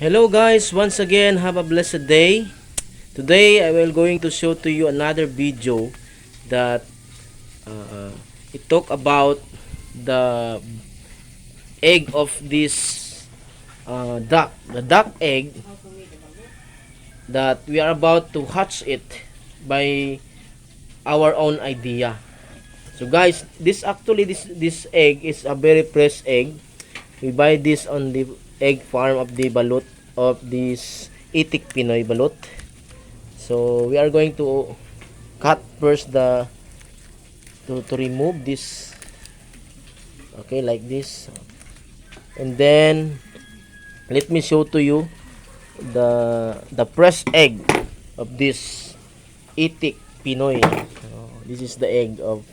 Hello guys, once again have a blessed day. Today I will going to show to you another video that uh, it talk about the egg of this duck. The duck egg that we are about to hatch it by our own idea. So guys, this egg is a very fresh egg. We buy this on the egg farm of the balut of this itik Pinoy balut. So we are going to cut first the to remove this, okay, like this, and then let me show to you the fresh egg of this itik Pinoy. This is the egg of,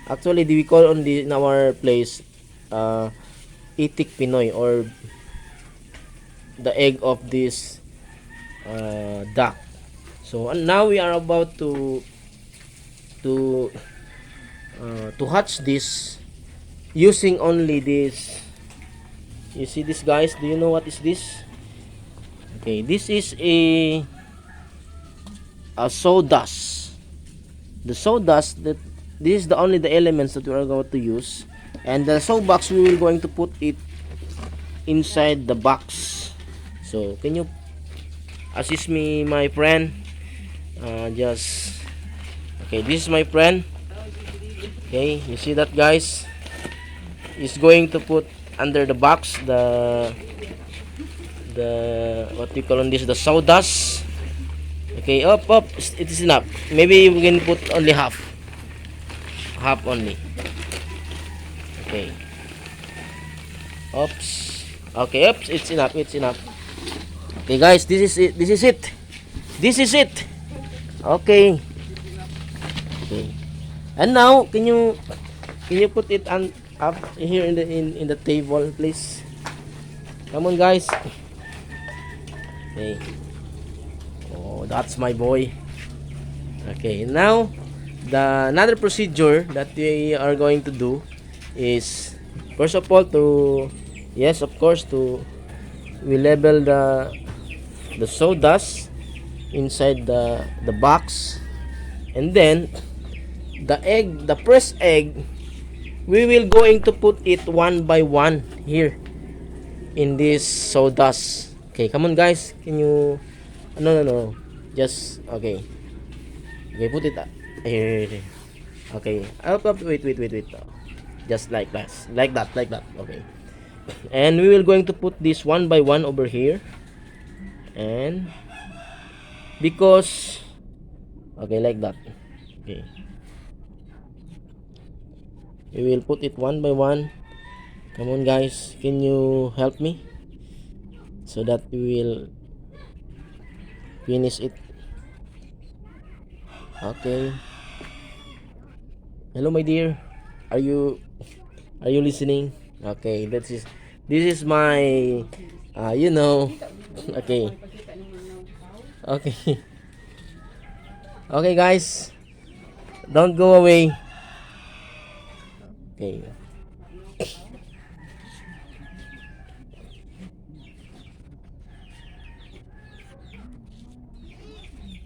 actually we call on the in our place itik Pinoy, or the egg of this duck. So now we are about to to hatch this using only this. You see this guys, do you know what is this? Okay, this is a sawdust. The sawdust, that this is the only the elements that we are going to use, and the saw box we will going to put it inside the box. So can you assist me, my friend? Just okay, this is my friend. Okay, you see that guys, is going to put under the box the what we call on this, the sawdust. Okay, up, it is enough. Maybe we can put only half only. Okay, oops. Okay, oops, it's enough, okay guys, this is it, okay. Okay, and now can you put it on up here in the table, please? Come on guys. Okay, oh, that's my boy. Okay, now the another procedure that we are going to do is, first of all, to, yes, of course, to we level the sawdust inside the box, and then the fresh egg, we will going to put it one by one here in this sawdust. Okay, come on guys, can you, no, just okay, put it here. Okay, wait, just like that, okay. And we will going to put this one by one over here, and because, okay, like that. Okay, we will put it one by one. Come on guys, can you help me so that we will finish it? Okay, hello my dear, are you listening? Okay, this is my okay, okay. Okay guys, don't go away. Okay,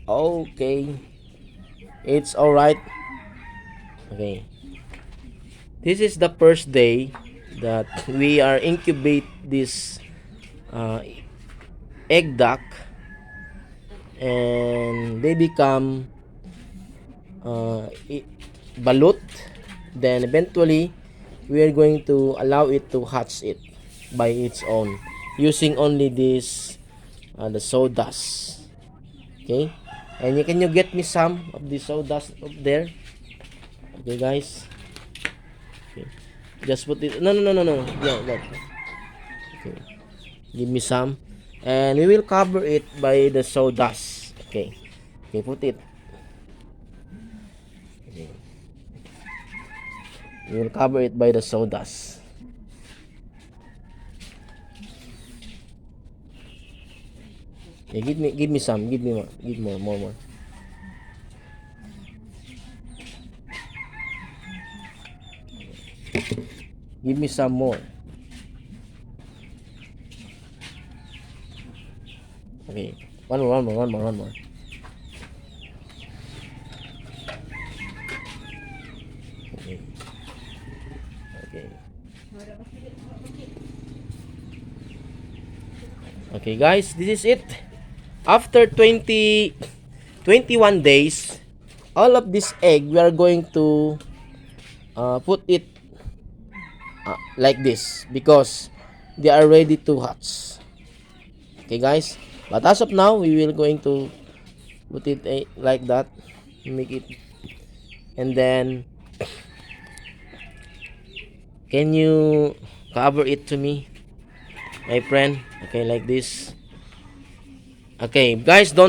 okay, it's all right. Okay, this is the first day that we are incubate this uh, egg duck, and they become balut. Then eventually we are going to allow it to hatch it by its own using only this the sawdust. Okay, and can you get me some of the sawdust up there? Okay guys, okay, just put it, no, yeah, that. Okay, give me some, and we will cover it by the sawdust. Okay, put it. Okay, we will cover it by the sawdust. Okay, give me some, give more. Give me some more. Okay. One more. Okay. Okay. Okay, guys, this is it. After 21 days, all of this egg, we are going to put it like this because they are ready to hatch. Okay, guys. But as of now, we will going to put it like that. Make it. And then, can you cover it to me, my friend? Okay, like this. Okay, guys, don't